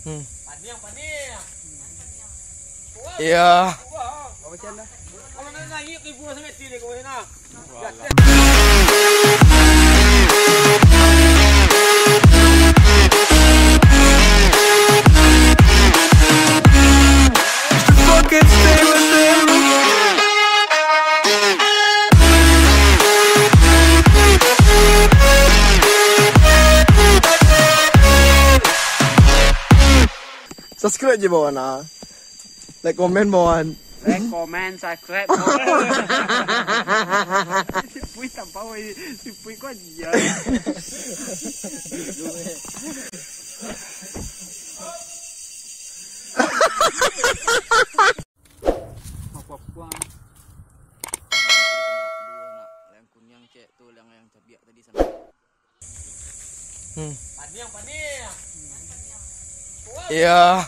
Panik. Iya. Macam dah. Kalau nak naik ke buah sangat dia kau nak. Fucking stay with them. Subscribe je bawah nak. Like, comment bawah. Like, comment, subscribe. Si Pui tak bawa, si Pui kau aja. Apa-apa. Dua nak yang kunyang cek tu yang cabiak tadi sama. Panik. Iya.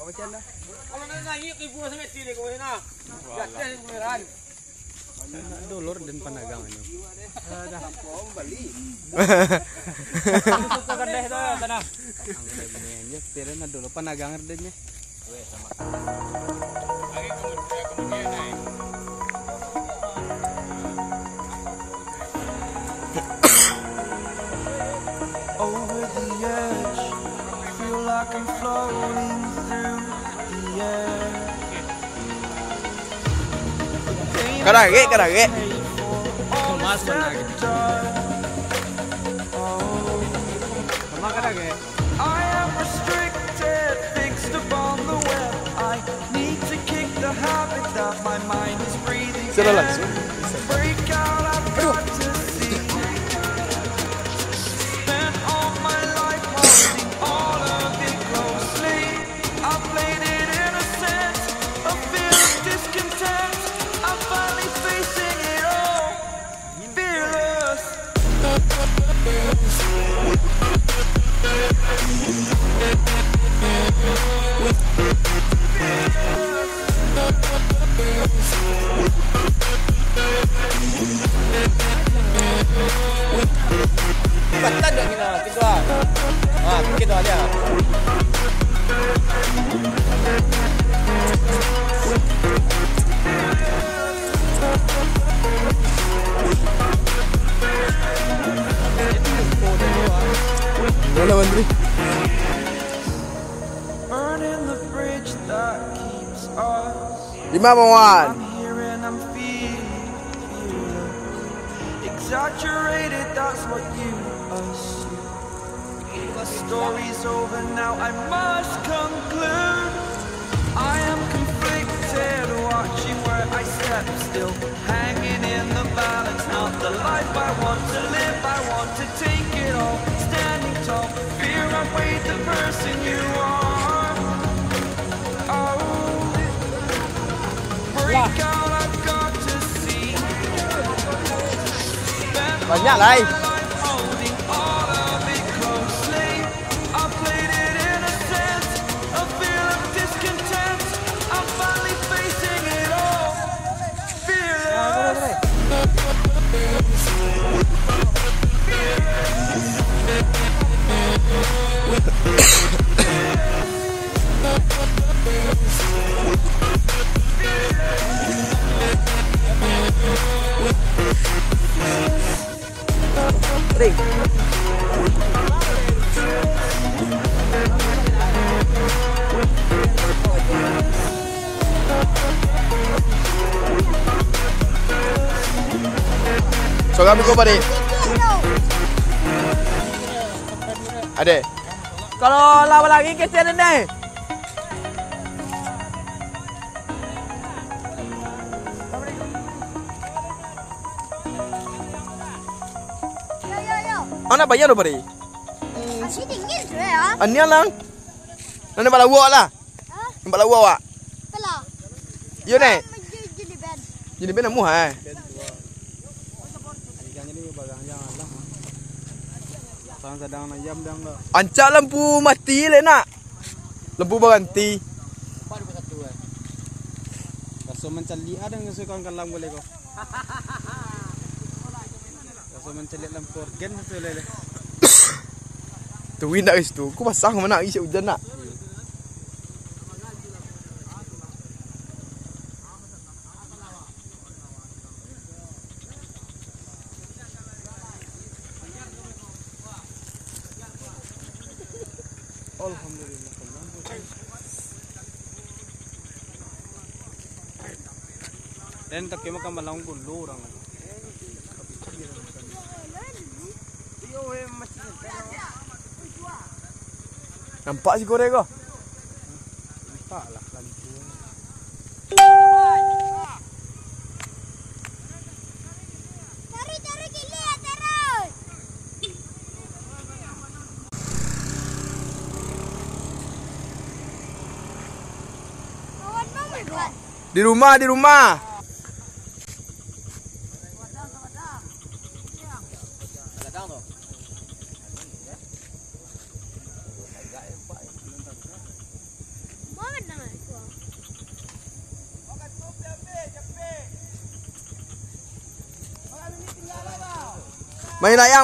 Macam dah. Kalau nak naik ke buah sangat dia kau nak. Jatuh yang beneran. Nak dolor dan panagangannya. Dah lampau balik. Suka kan deh dah tanah. Angkat pero na dolor panagangan din niya. Weh sama. Lagi kemudian naik. Over the edge, feel like I'm floating through the air. Karage. Kemas man lagi. Kama ka lagi. I am restricted, fixed upon the web. I need to kick the habit that my mind is breathing. Sila langsung. Break out, I've got to see. Spent all my life holding all of it closely. I played it innocent, a feel of discontent. I'm finally facing it all, fearless. Batan dah kita. Kita dia. Mana Mandri? Burning the bridge that keeps us. 5 bawaan. I'm here and I'm feeling exaggerated, that's what you assume. The story's over now, I must conclude. I am conflicted, watching where I step still, hanging in the balance. Not the life I want to live, I want to take it all. Standing tall, fear I weighed the person you are. Oh, break out, I've got to see. Banyak lah. Holding all of it closely. I played it innocent, a feel of discontent. I'm finally facing it all, fearless. So kami ko balik. Ade. Kalau lawan lagi kesian ni. Anak bayar tu bari. Masih dingin tu ya? Anian lang. Nana bala uak lah. Bala uak awak. Telah. Yo ni. Jadi bed. Jadi ben amu ha. Ikannya ni bagang jangan lah. Sang sedang nak jam dang dah. Ancak lampu mati le nak. Lampu berhenti. Kaso mencali ada yang suka kalang boleh kau. Kaso mencali lampu organ tu le. Tu win nak is tu. Ku pasang mana isi hujan nak. Alhamdulillah. Dan tak kena makan malang gulu orang. Nampak si korek kau? Nampak lah lampu. Cari gila terus. Kawan mama buat. Di rumah. Datang tu. Mana nak tu?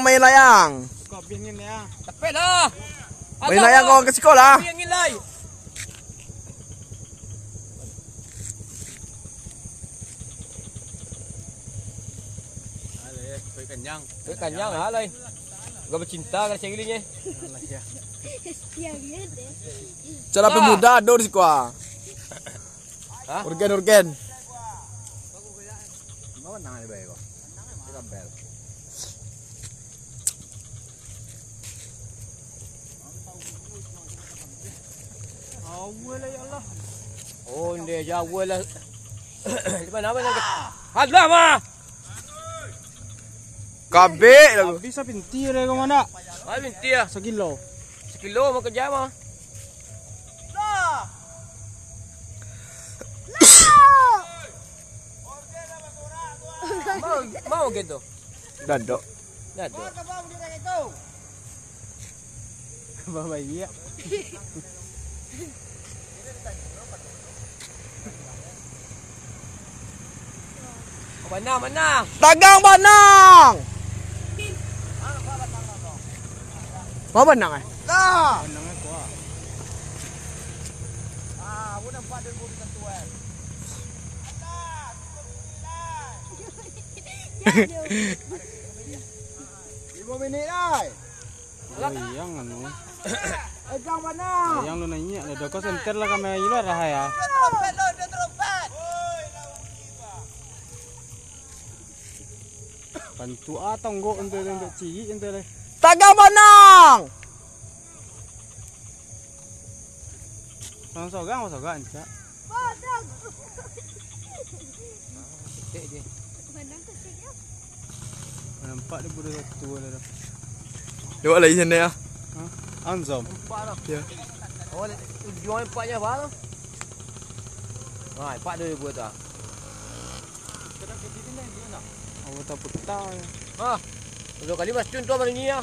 Main layang. Kau pingin ya? Cepet dah. Main layang kau ke sekolah. Yang nilai. Kenyang lah lai. Gak bercinta kan cengilinya. Yang ini. Cara pemuda ada di sekolah. Hah? Organ. Mau nang ada baik kok. Kita bel. Awal lah ya Allah. Oh, dia jauh lah. Di mana apa nak? Hadlah mah. Kabek lagu. Bisa pintir ya kau mana? Ai binti ah. Sekilo. Sekilo mau kerja mah. Mau gitu. Dadok. Dah tu. Bapak iya. Mana? Dagang banang. Mau banang eh? Pandangan kuat. Yang anu. Yang lu nanya, ada kau senter lah kamera ilah rahaya. Bantu atong go untuk cigi untuk le. Dagang banang. Sang sogang cak. Bodoh. Cek je. Mana kecil? Nampak dia budak satu lah dah. Tengok lagi sana ya. Anzom. Empat dah. Ya. Oh, jual empatnya apa tu? Wah, empat dia buat tu. Awak tak putah ya. Ah. Dua kali mas cun tu apa ni ya?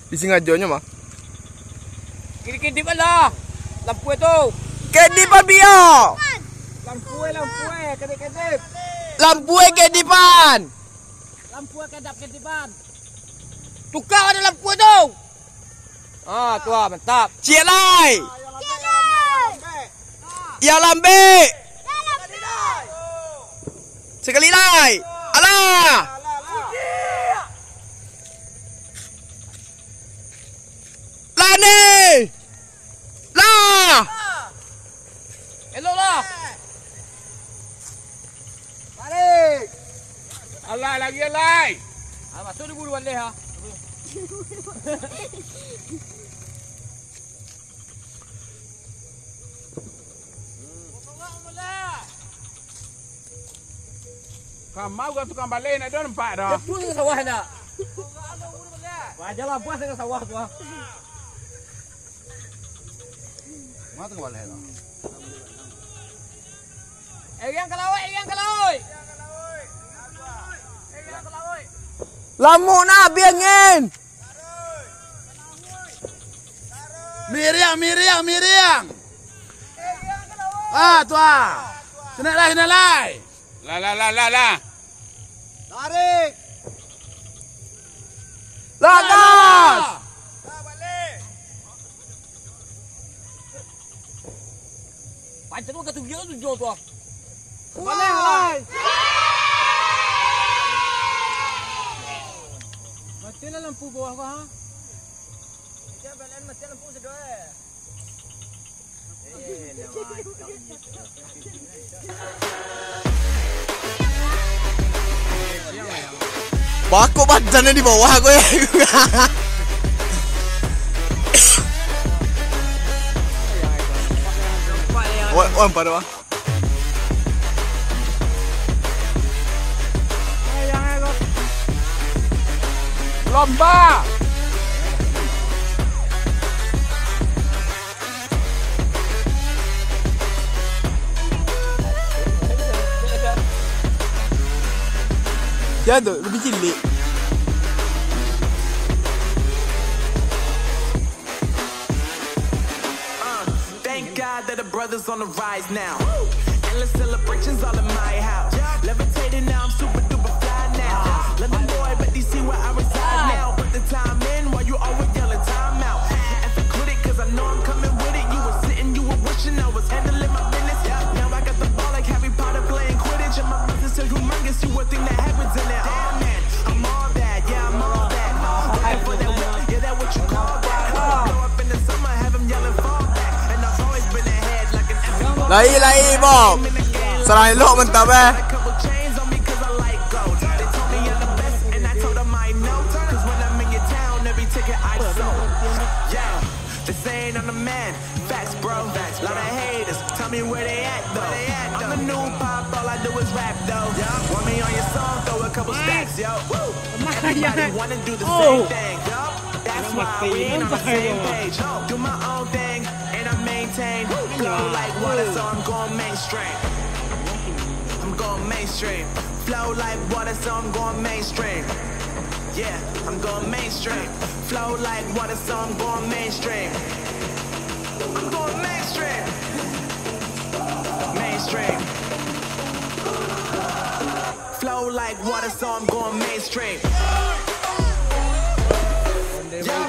Di Singajonya mah. Kiri-kiri lah. Lampu tu. Kedipan biar. Lampu kedip. Lampu kedipan. Lampu kedap-kedipan. Tukar ada lampu tu. Ah, tu ah, mantap. Cik lai. Ya lambe. Sekali lai. Alah. Lani. Lah. Elok lah. Balik. Allah lagi alai. Ah, masuk dia bulu balik ha. Kamu kan tukang balik nak dah nampak dah. Puas dengan sawah nak. Wajarlah puas dengan sawah tu. Mana tukang balik dah? Yang kalawai. Lamuk nak biangin. Miriang. Ah, tu ah. Kena lai. La. Tarik. Lagas. Pancen tu ketujuh tu jual tu. Balik lai. Matilah lampu bawah kau ha. Jangan PLN mati lampu sedoi. Bakok badannya di bawah aku ya. Wah, pada wah. Lomba. Ya tu, lebih cilik. Thank God that the brothers on the rise now. Endless celebrations all in my house. Levitating now, I'm super duper fly now. London boy, but DC where I reside now. Put the time in while you always yelling time out. And for quit it, cause I know I'm coming with it. You were sitting, you were wishing I was handling my business. Now I got the ball like Harry Potter playing Quidditch. And my business is humongous, you would think that happens in there. Oh man, I'm all that, yeah, I'm all that. Looking for that whip, yeah, that what you call that. Blow up in the summer, have them yelling fall back. And I've always been ahead like an effing Lai Bob. Salah elok mantap a couple chains on me cause I like gold. They told me I'm the best and I told them I know. Cause when I'm in your town, every ticket I sold. Yeah, they saying I'm the man. Facts, bro. Lot of haters. Tell me where they at though. I'm the new pop, all I do is rap though. Want me on your song, throw a couple stacks, yo. Everybody wanna do the same thing, yo. That's why we ain't on the same page. Do my own thing and I maintain. Flow like water, so I'm going mainstream. I'm going mainstream. Flow like water, so I'm going mainstream. Yeah, I'm going mainstream. Flow like water, so I'm going mainstream. I'm going mainstream. Mainstream. Flow like water, so I'm going mainstream. Yeah.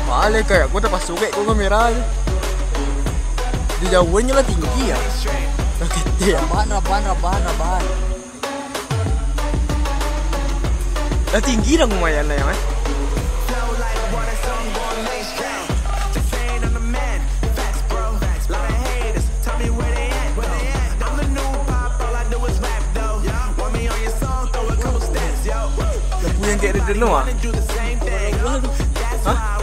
Balik kayak aku tak pasuk kau kamera je. Di jauhnya lah tinggi ya. Okey, Rabahan. dah tinggi dah lumayan lah ya. Lagu yang kayak ada dulu ah. Hah?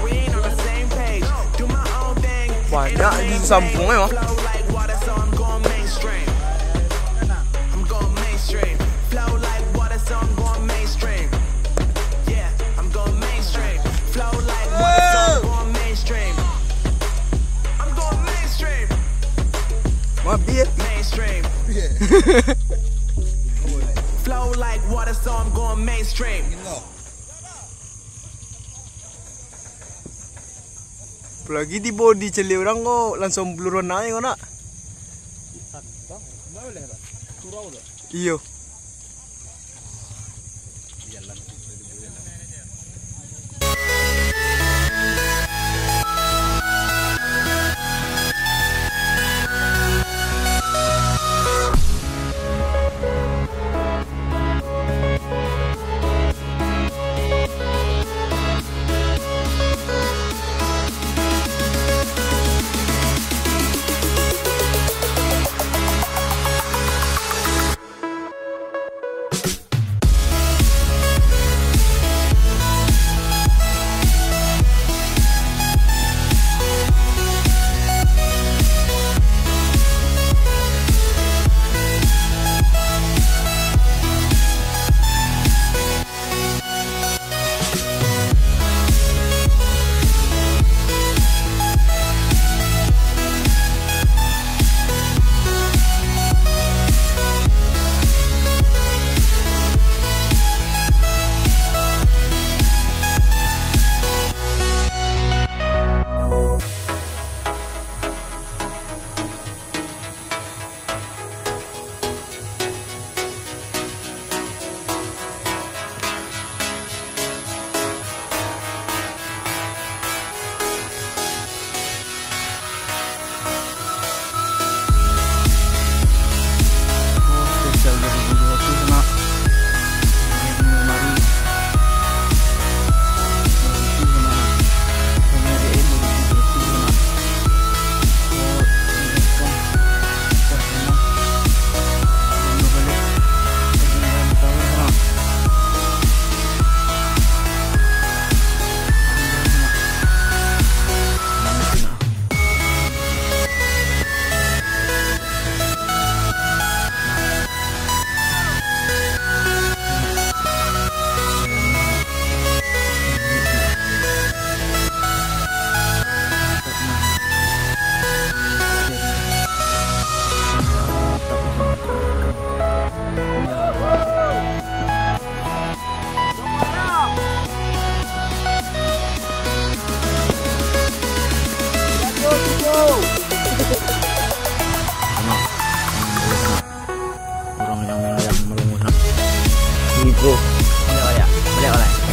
Banyak di sampung ya. Mabir. Flow like water, so I'm going mainstream. Lagi di body celi orang kau langsung bluron naik kau nak. Iyo.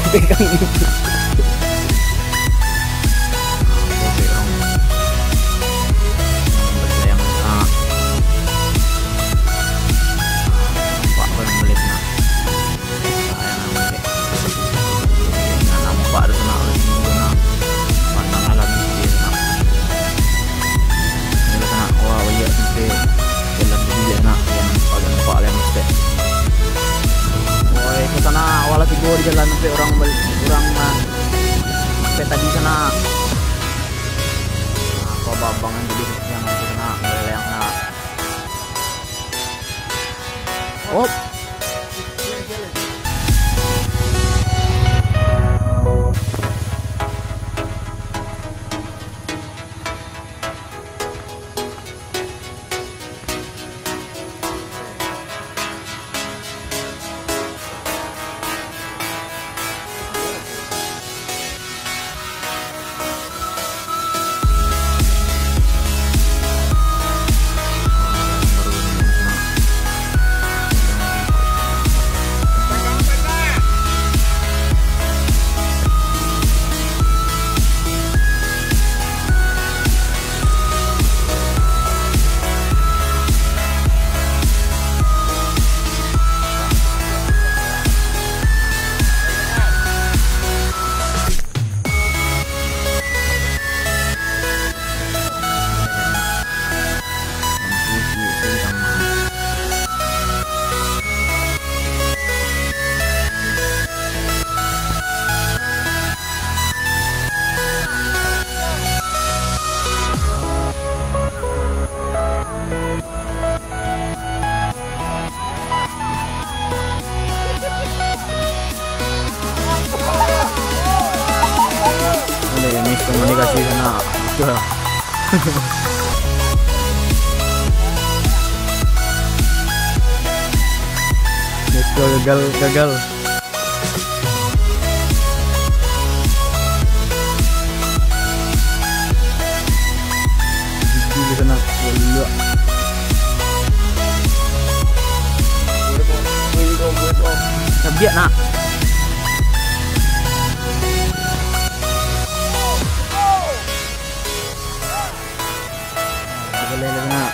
pegang ibu. Di jalan sampai orang sampai tadi sana apa babangan jadi yang sana yang sana oh komunikasi sana gagal di sana biar nak boleh nak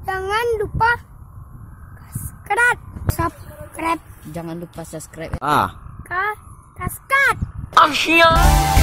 Jangan lupa subscribe. Jangan lupa subscribe. Subscribe. Asia.